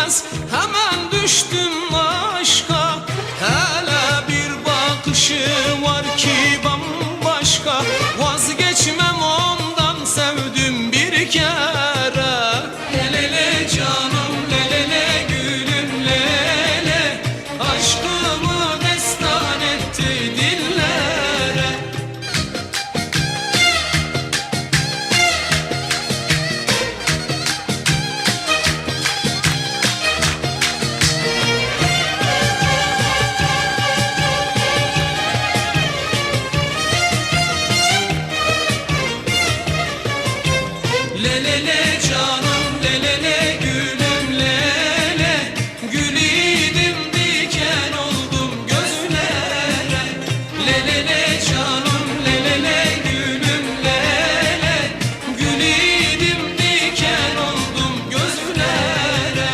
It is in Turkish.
bitmez, hemen düştüm aşka. Hele bir bakışı var ki bambaşka, vazgeçmem ondan, sevdim bir kere. Lelele canım, lelele gülüm, lele, aşkımı destan etti dillere. Lelele canım, lelele gülüm, lele, gülüydüm diken oldum gözlere. Lelele canım, lelele gülüm, lele, gülüydüm diken oldum gözlere.